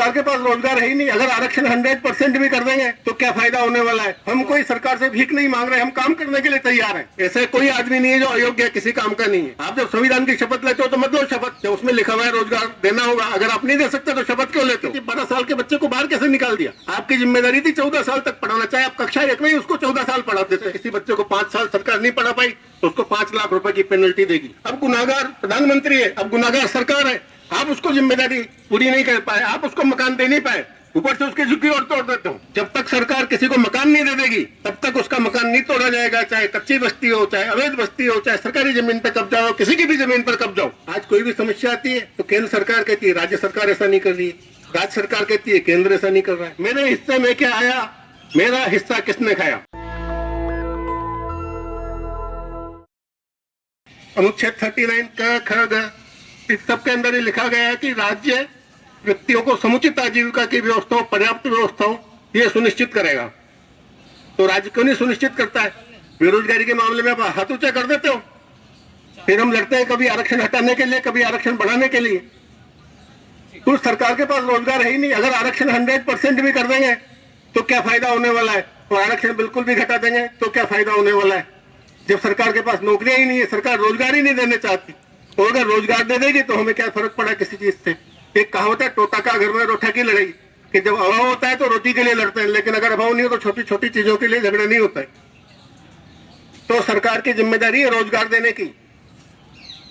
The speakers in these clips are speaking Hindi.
सरकार के पास रोजगार है ही नहीं। अगर आरक्षण 100% भी कर देंगे तो क्या फायदा होने वाला है। हम कोई सरकार से भीख नहीं मांग रहे, हम काम करने के लिए तैयार हैं। ऐसे कोई आदमी नहीं है जो अयोग्य किसी काम का नहीं है। आप जब संविधान की शपथ लेते हो तो मत लो शपथ, जब उसमें लिखा हुआ है रोजगार देना होगा। अगर आप नहीं दे सकते तो शपथ क्यों लेते हो। 12 साल के बच्चे को बाहर कैसे निकाल दिया। आपकी जिम्मेदारी थी 14 साल तक पढ़ाना, चाहे आप कक्षा 1 में उसको 14 साल पढ़ा देते। किसी बच्चे को 5 साल सरकार नहीं पढ़ा पाई तो उसको 5 लाख रुपए की पेनल्टी देगी। अब गुनाहगार प्रधानमंत्री है, अब गुनाहगार सरकार है। आप उसको जिम्मेदारी पूरी नहीं कर पाए, आप उसको मकान दे नहीं पाए, ऊपर से उसकी झुग्गी और तोड़ देते हो। जब तक सरकार किसी को मकान नहीं दे देगी तब तक उसका मकान नहीं तोड़ा जाएगा, चाहे कच्ची बस्ती हो, चाहे अवैध बस्ती हो, चाहे सरकारी जमीन पर कब्जा हो, किसी की भी जमीन पर कब्जा हो। आज कोई भी समस्या आती है तो केंद्र सरकार कहती है राज्य सरकार ऐसा नहीं कर रही है, राज्य सरकार कहती है केंद्र ऐसा नहीं कर रहा है। मेरे हिस्से में क्या आया, मेरा हिस्सा किसने खाया। अनुच्छेद 39 का ख इस सब के अंदर ही लिखा गया है कि राज्य व्यक्तियों को समुचित आजीविका की व्यवस्था हो, पर्याप्त व्यवस्था हो, ये सुनिश्चित करेगा। तो राज्य क्यों नहीं सुनिश्चित करता है। बेरोजगारी के मामले में आप हाथ ऊंचा कर देते हो, फिर हम लड़ते हैं कभी आरक्षण हटाने के लिए, कभी आरक्षण बढ़ाने के लिए। तो सरकार के पास रोजगार है ही नहीं। अगर आरक्षण 100% भी कर देंगे तो क्या फायदा होने वाला है, और आरक्षण बिल्कुल भी घटा देंगे तो क्या फायदा होने वाला है। जब सरकार के पास नौकरियां ही नहीं है, सरकार रोजगार ही नहीं देने चाहती, और अगर रोजगार दे देगी तो हमें क्या फर्क पड़ा किसी चीज से। एक कहावत है, तोता का घर में रोटा की लड़ाई, कि जब अभाव होता है तो रोटी के लिए लड़ते हैं, लेकिन अगर अभाव नहीं हो तो छोटी छोटी चीजों के लिए झगड़ा नहीं होता है। तो सरकार की जिम्मेदारी है रोजगार देने की।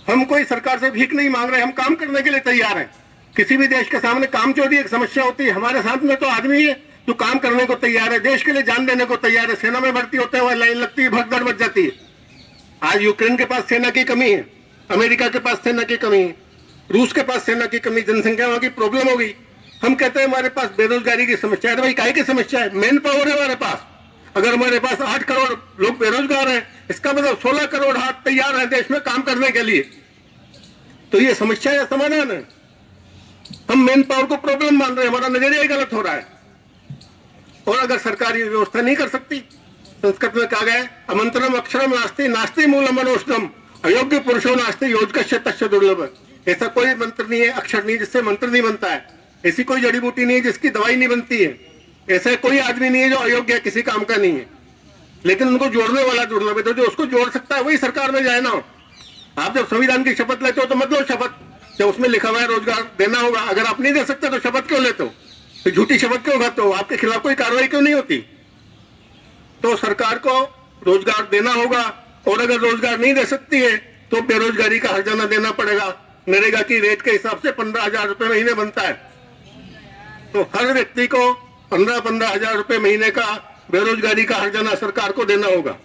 हम कोई सरकार से भीख नहीं मांग रहे, हम काम करने के लिए तैयार हैं। किसी भी देश के सामने काम चोरी एक समस्या होती है, हमारे साथ में तो आदमी है जो काम करने को तैयार है, देश के लिए जान देने को तैयार है। सेना में भर्ती होते हुए लाइन लगती है, भगदड़ मच जाती है। आज यूक्रेन के पास सेना की कमी है, अमेरिका के पास सेना की कमी है, रूस के पास सेना की कमी, जनसंख्या वहां की प्रॉब्लम हो गई। हम कहते हैं हमारे पास बेरोजगारी की समस्या है। भाई काहे की समस्या है, मैन पावर है हमारे पास। अगर हमारे पास 8 करोड़ लोग बेरोजगार हैं, इसका मतलब 16 करोड़ हाथ तैयार है देश में काम करने के लिए। तो ये समस्या या समाधान है। हम मैन पावर को प्रॉब्लम मान रहे हैं, हमारा नजरिया गलत हो रहा है। और अगर सरकार ये व्यवस्था नहीं कर सकती, संस्कृत में कहा गया है अमंत्रम अक्षरम नास्ति नास्ति मूलम मनोष्णम अयोग्य पुरुषो नास्ति योजकस्य तस्य दुर्लभ। ऐसा कोई मंत्र नहीं है, अक्षर नहीं जिससे मंत्र नहीं बनता है। ऐसी कोई जड़ी बूटी नहीं है जिसकी दवाई नहीं बनती है। ऐसा कोई आदमी नहीं है जो अयोग्य किसी काम का नहीं है, लेकिन उनको जोड़ने वाला दुर्लभ है। तो जो उसको जोड़ सकता है वही सरकार में जाए ना। आप जब संविधान की शपथ लेते हो तो मत लो शपथ, जब उसमें लिखा हुआ है रोजगार देना होगा। अगर आप नहीं दे सकते तो शपथ क्यों लेते हो, तो झूठी शपथ क्यों खाते हो, आपके खिलाफ कोई कार्रवाई क्यों नहीं होती। तो सरकार को रोजगार देना होगा, और अगर रोजगार नहीं दे सकती है तो बेरोजगारी का हर्जाना देना पड़ेगा। नरेगा की रेट के हिसाब से 15,000 रुपए महीने बनता है। तो हर व्यक्ति को 15-15 हजार रुपए महीने का बेरोजगारी का हर्जाना सरकार को देना होगा।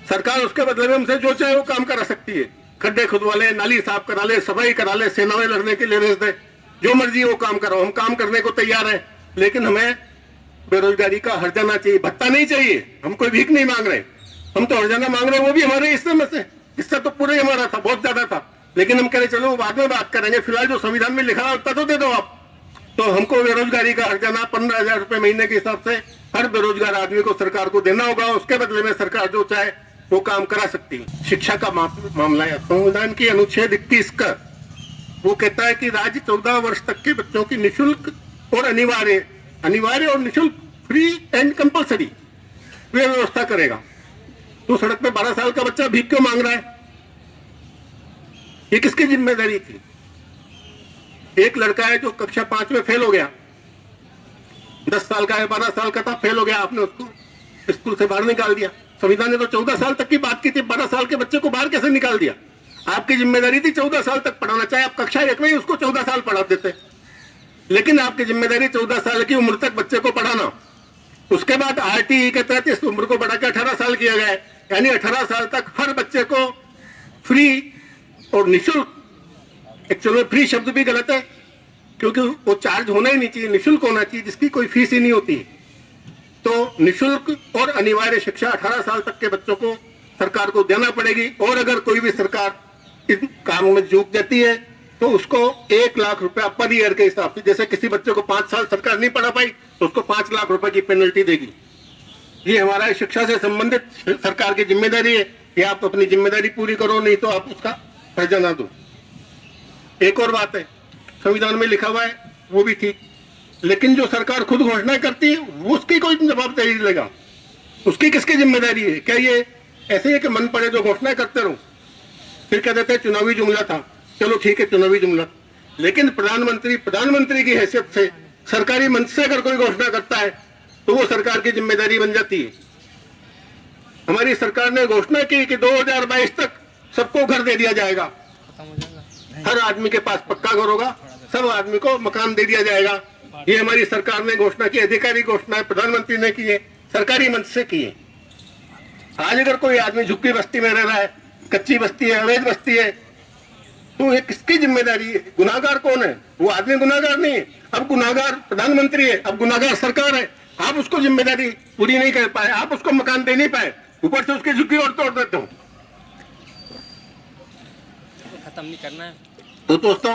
सरकार उसके बदले में हमसे जो चाहे वो काम करा सकती है। खड्डे खुदवा ले, नाली साफ करा ले, सफाई करा ले, सेना में लड़ने के लिए रेस दे, जो मर्जी वो काम कराओ, हम काम करने को तैयार है। लेकिन हमें बेरोजगारी का हर्जाना चाहिए, भत्ता नहीं चाहिए। हम कोई भीख नहीं मांग रहे, हम तो हर्जाना मांग रहे हैं, वो भी हमारे हिस्से में से। हिस्सा तो पूरा ही हमारा था, बहुत ज्यादा था, लेकिन हम कह रहे चलो बाद में बात करेंगे, फिलहाल जो संविधान में लिखा है उतना तो दे दो आप। तो हमको बेरोजगारी का हर्जाना 15,000 रुपए महीने के हिसाब से हर बेरोजगार आदमी को सरकार को देना होगा। उसके बदले में सरकार जो चाहे वो काम करा सकती है। शिक्षा का मामला है, संविधान की अनुच्छेद 21 का वो कहता है कि राज्य 14 वर्ष तक के बच्चों की निःशुल्क और अनिवार्य और निःशुल्क फ्री एंड कंपल्सरी व्यवस्था करेगा। तो सड़क पे 12 साल का बच्चा भीख क्यों मांग रहा है, ये किसकी जिम्मेदारी थी। एक लड़का है जो कक्षा 5 में फेल हो गया, 10 साल का है, 12 साल का था, फेल हो गया, आपने उसको स्कूल से बाहर निकाल दिया। संविधान ने तो 14 साल तक की बात की थी, 12 साल के बच्चे को बाहर कैसे निकाल दिया। आपकी जिम्मेदारी थी 14 साल तक पढ़ाना, चाहे आप कक्षा 1 में ही उसको 14 साल पढ़ा देते, लेकिन आपकी जिम्मेदारी 14 साल की उम्र तक बच्चे को पढ़ाना। उसके बाद RTE के तहत इस उम्र को बढ़ाकर 18 साल किया गया है, यानी 18 साल तक हर बच्चे को फ्री और निःशुल्क, एक्चुअल में फ्री शब्द भी गलत है क्योंकि वो चार्ज होना ही नहीं चाहिए, निःशुल्क होना चाहिए, जिसकी कोई फीस ही नहीं होती। तो निःशुल्क और अनिवार्य शिक्षा 18 साल तक के बच्चों को सरकार को देना पड़ेगी। और अगर कोई भी सरकार इस काम में चूक जाती है तो उसको 1 लाख रुपया पर ईयर के हिसाब से, जैसे किसी बच्चे को 5 साल सरकार नहीं पढ़ा पाई तो उसको 5 लाख रुपए की पेनल्टी देगी। ये हमारा शिक्षा से संबंधित सरकार की जिम्मेदारी है कि आप अपनी जिम्मेदारी पूरी करो, नहीं तो आप उसका हर्जाना दो। एक और बात है, संविधान में लिखा हुआ है वो भी ठीक, लेकिन जो सरकार खुद घोषणा करती है उसकी कोई जवाबदेही नहीं लेगा, उसकी किसकी जिम्मेदारी है? क्या ये ऐसे ही कि मन पड़े जो घोषणा करते रहो, फिर कह देते हैं चुनावी जुमला था, चलो ठीक है चुनावी जुमला। लेकिन प्रधानमंत्री की हैसियत से सरकारी मंच से अगर कोई घोषणा करता है तो वो सरकार की जिम्मेदारी बन जाती है। हमारी सरकार ने घोषणा की कि 2022 तक सबको घर दे दिया जाएगा, हर आदमी के पास पक्का घर होगा, सब आदमी को मकान दे दिया जाएगा। ये हमारी सरकार ने घोषणा की, आधिकारिक घोषणा है, प्रधानमंत्री ने की है, सरकारी मंच से की है। आज अगर कोई आदमी झुग्गी बस्ती में रह रहा है, कच्ची बस्ती है, अवैध बस्ती है, तो ये किसकी जिम्मेदारी है? गुनाहगार कौन है? वो आदमी गुनाहगार नहीं है, अब गुनाहगार प्रधानमंत्री है, अब गुनाहगार सरकार है। आप उसको जिम्मेदारी पूरी नहीं कर पाए, आप उसको मकान दे नहीं पाए, ऊपर से उसकी झुग्गी और तोड़ देते हो। खत्म नहीं करना है तो दोस्तों,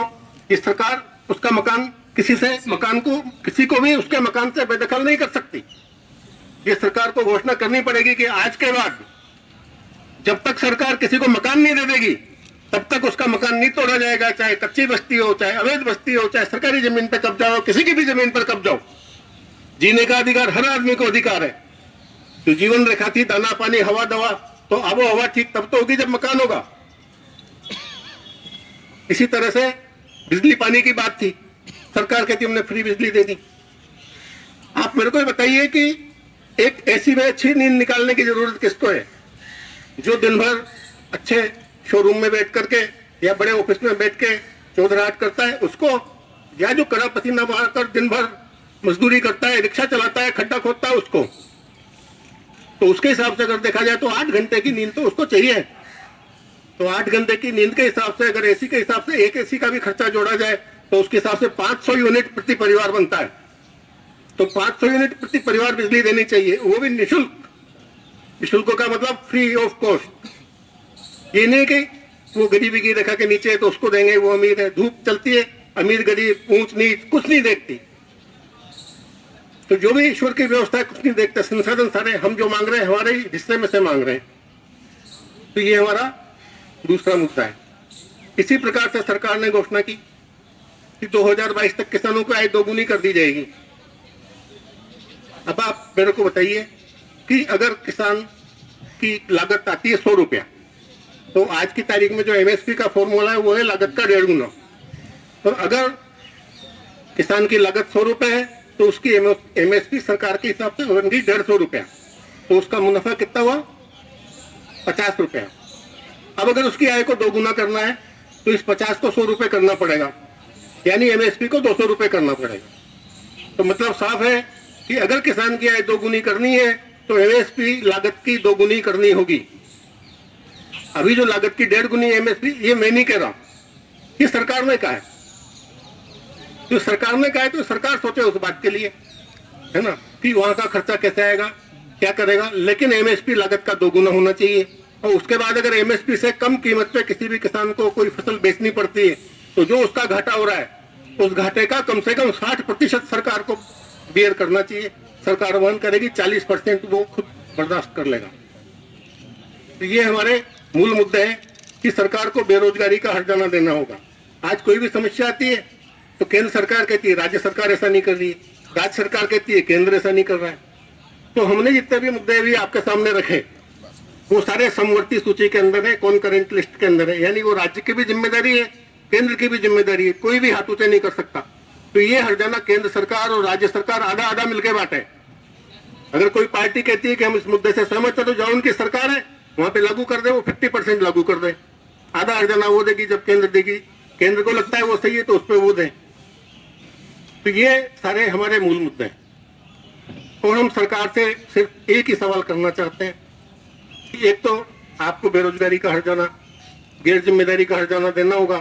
ये सरकार उसका मकान किसी को भी उसके मकान से बेदखल नहीं कर सकती। ये सरकार को घोषणा करनी पड़ेगी कि आज के बाद जब तक सरकार किसी को मकान नहीं दे देगी तब तक उसका मकान नहीं तोड़ा जाएगा, चाहे कच्ची बस्ती हो, चाहे अवैध बस्ती हो, चाहे सरकारी जमीन पर कब्जा हो, किसी की भी जमीन पर कब्जा हो। जीने का अधिकार हर आदमी को अधिकार है। तो जीवन रेखा थी दाना पानी हवा दवा, तो आबो हवा ठीक तब तो होगी जब मकान होगा। इसी तरह से बिजली पानी की बात थी, सरकार कहती हमने फ्री बिजली दे दी। आप मेरे को बताइए कि एक ऐसी में अच्छी नींद निकालने की जरूरत किसको है? जो दिन भर अच्छे शोरूम में बैठ करके या बड़े ऑफिस में बैठ के चौधराहट करता है उसको, या जो कड़ा पसीना बहाकर दिन भर मजदूरी करता है, रिक्शा चलाता है, खड्डा खोदता है उसको? तो उसके हिसाब से अगर देखा जाए तो 8 घंटे की नींद तो उसको चाहिए। तो 8 घंटे की नींद के हिसाब से अगर एसी के हिसाब से एक एसी का भी खर्चा जोड़ा जाए तो उसके हिसाब से 500 यूनिट प्रति परिवार बनता है। तो 500 यूनिट प्रति परिवार बिजली देनी चाहिए, वो भी निःशुल्क। निःशुल्क का मतलब फ्री ऑफ कॉस्ट। ये नहीं कि वो गरीबी की रेखा के नीचे है तो उसको देंगे, वो अमीर है। धूप चलती है, अमीर गरीब ऊंच नीच कुछ नहीं देखती। तो जो भी ईश्वर की व्यवस्था है कुछ नहीं देखते, संसाधन सारे हम जो मांग रहे हैं हमारे हिस्से में से मांग रहे हैं। तो ये हमारा दूसरा मुद्दा है। इसी प्रकार से सरकार ने घोषणा की कि 2022 तक किसानों को आय दोगुनी कर दी जाएगी। अब आप मेरे को बताइए कि अगर किसान की लागत आती है 100 रुपया, तो आज की तारीख में जो एमएसपी का फॉर्मूला है वो है लागत का 1.5 गुना। तो अगर किसान की लागत 100 रुपए है तो उसकी एमएसपी सरकार के हिसाब से होगी 150 रुपया, तो उसका मुनाफा कितना हुआ? 50 रुपया। अब अगर उसकी आय को 2 गुना करना है तो इस 50 को 100 रुपए करना पड़ेगा, यानी एमएसपी को 200 रुपए करना पड़ेगा। तो मतलब साफ है कि अगर किसान की आय 2 गुनी करनी है तो एमएसपी लागत की 2 गुनी करनी होगी। अभी जो लागत की 1.5 गुनी एमएसपी, ये मैं नहीं कह रहा, ये सरकार ने कहा है। तो सरकार ने कहा है तो सरकार सोचे उस बात के लिए, है ना, कि वहां का खर्चा कैसे आएगा, क्या करेगा। लेकिन एमएसपी लागत का 2 गुना होना चाहिए। और उसके बाद अगर एमएसपी से कम कीमत पे किसी भी किसान को कोई फसल बेचनी पड़ती है तो जो उसका घाटा हो रहा है उस घाटे का कम से कम 60% सरकार को बियर करना चाहिए। सरकार वहन करेगी, 40% वो खुद बर्दाश्त कर लेगा। तो ये हमारे मूल मुद्दे हैं कि सरकार को बेरोजगारी का हर्जाना देना होगा। आज कोई भी समस्या आती है तो केंद्र सरकार कहती है राज्य सरकार ऐसा नहीं कर रही है, राज्य सरकार कहती है केंद्र ऐसा नहीं कर रहा है। तो हमने जितने भी मुद्दे भी आपके सामने रखे वो सारे समवर्ती सूची के अंदर है, कॉन्करेंट लिस्ट के अंदर है, यानी वो राज्य की भी जिम्मेदारी है, केंद्र की भी जिम्मेदारी है, कोई भी हाथ ऊंचे नहीं कर सकता। तो ये हर्जाना केंद्र सरकार और राज्य सरकार आधा आधा मिलकर बांटे। अगर कोई पार्टी कहती है कि हम इस मुद्दे से सहमत है तो जो उनकी सरकार है वहां पे लागू कर दे, वो 50% लागू कर दे। आधा हर्जाना वो देगी जब केंद्र देगी, केंद्र को लगता है वो सही है तो उस पर वो दे। तो ये सारे हमारे मूल मुद्दे हैं। और हम सरकार से सिर्फ एक ही सवाल करना चाहते हैं कि एक तो आपको बेरोजगारी का हर्जाना, गैर जिम्मेदारी का हर्जाना देना होगा,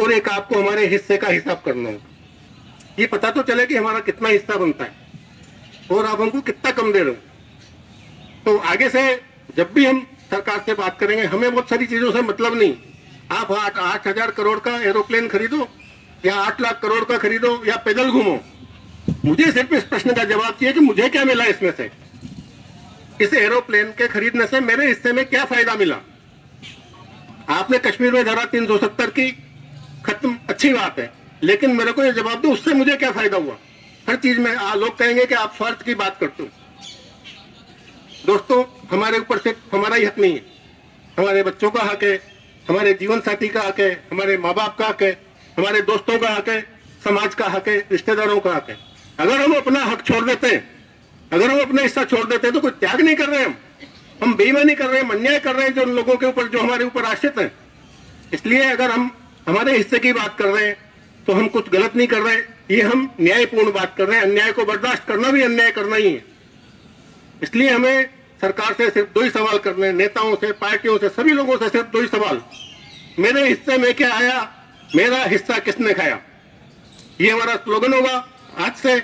और एक आपको हमारे हिस्से का हिसाब करना होगा। ये पता तो चले कि हमारा कितना हिस्सा बनता है और आप हमको कितना कम दे रहे हो। तो आगे से जब भी हम सरकार से बात करेंगे हमें बहुत सारी चीजों से मतलब नहीं। आप 8,000 करोड़ का एरोप्लेन खरीदो या 8 लाख करोड़ का खरीदो या पैदल घूमो, मुझे सिर्फ इस प्रश्न का जवाब चाहिए कि मुझे क्या मिला इसमें से। इस एरोप्लेन के खरीदने से मेरे हिस्से में क्या फायदा मिला। आपने कश्मीर में धारा 370 की खत्म, अच्छी बात है, लेकिन मेरे को ये जवाब दो उससे मुझे क्या फायदा हुआ। हर चीज में लोग कहेंगे कि आप स्वार्थ की बात करते हो। दोस्तों, हमारे ऊपर सिर्फ हमारा ही हक नहीं है, हमारे बच्चों का हक है, हमारे जीवन साथी का हक है, हमारे माँ बाप का हक है, हमारे दोस्तों का हक है, समाज का हक है, रिश्तेदारों का हक है। अगर हम अपना हक छोड़ देते हैं, अगर हम अपना हिस्सा छोड़ देते हैं, तो कोई त्याग नहीं कर रहे हम बेईमानी कर रहे हैं, अन्याय कर रहे हैं जो उन लोगों के ऊपर जो हमारे ऊपर आश्रित हैं। इसलिए अगर हम हमारे हिस्से की बात कर रहे हैं तो हम कुछ गलत नहीं कर रहे, ये हम न्यायपूर्ण बात कर रहे हैं। अन्याय को बर्दाश्त करना भी अन्याय करना ही है। इसलिए हमें सरकार से सिर्फ दो ही सवाल करने हैं, नेताओं से, पार्टियों से, सभी लोगों से सिर्फ दो ही सवाल। मेरे हिस्से में क्या आया, मेरा हिस्सा किसने खाया, ये हमारा स्लोगन होगा। आज से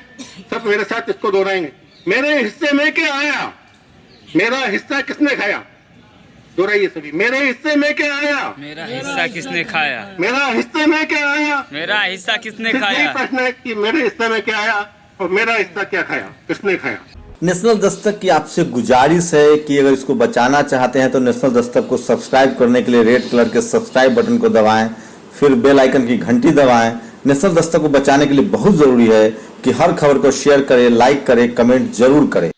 सब मेरे साथ इसको दोहराएंगे। मेरे हिस्से में क्या आया, मेरा हिस्सा किसने खाया। दोहराइए सभी, मेरे हिस्से में क्या आया, मेरा हिस्सा किसने खाया, मेरा हिस्से में क्या आया। मेरा हिस्सा किसने सिर्फ यही खाया। प्रश्न है कि मेरे हिस्से में क्या आया और मेरा हिस्सा क्या खाया, किसने खाया। नेशनल दस्तक की आपसे गुजारिश है कि अगर इसको बचाना चाहते हैं तो नेशनल दस्तक को सब्सक्राइब करने के लिए रेड कलर के सब्सक्राइब बटन को दबाएं, फिर बेल आइकन की घंटी दबाएं। नेशनल दस्तक को बचाने के लिए बहुत जरूरी है कि हर खबर को शेयर करें, लाइक करें, कमेंट जरूर करें।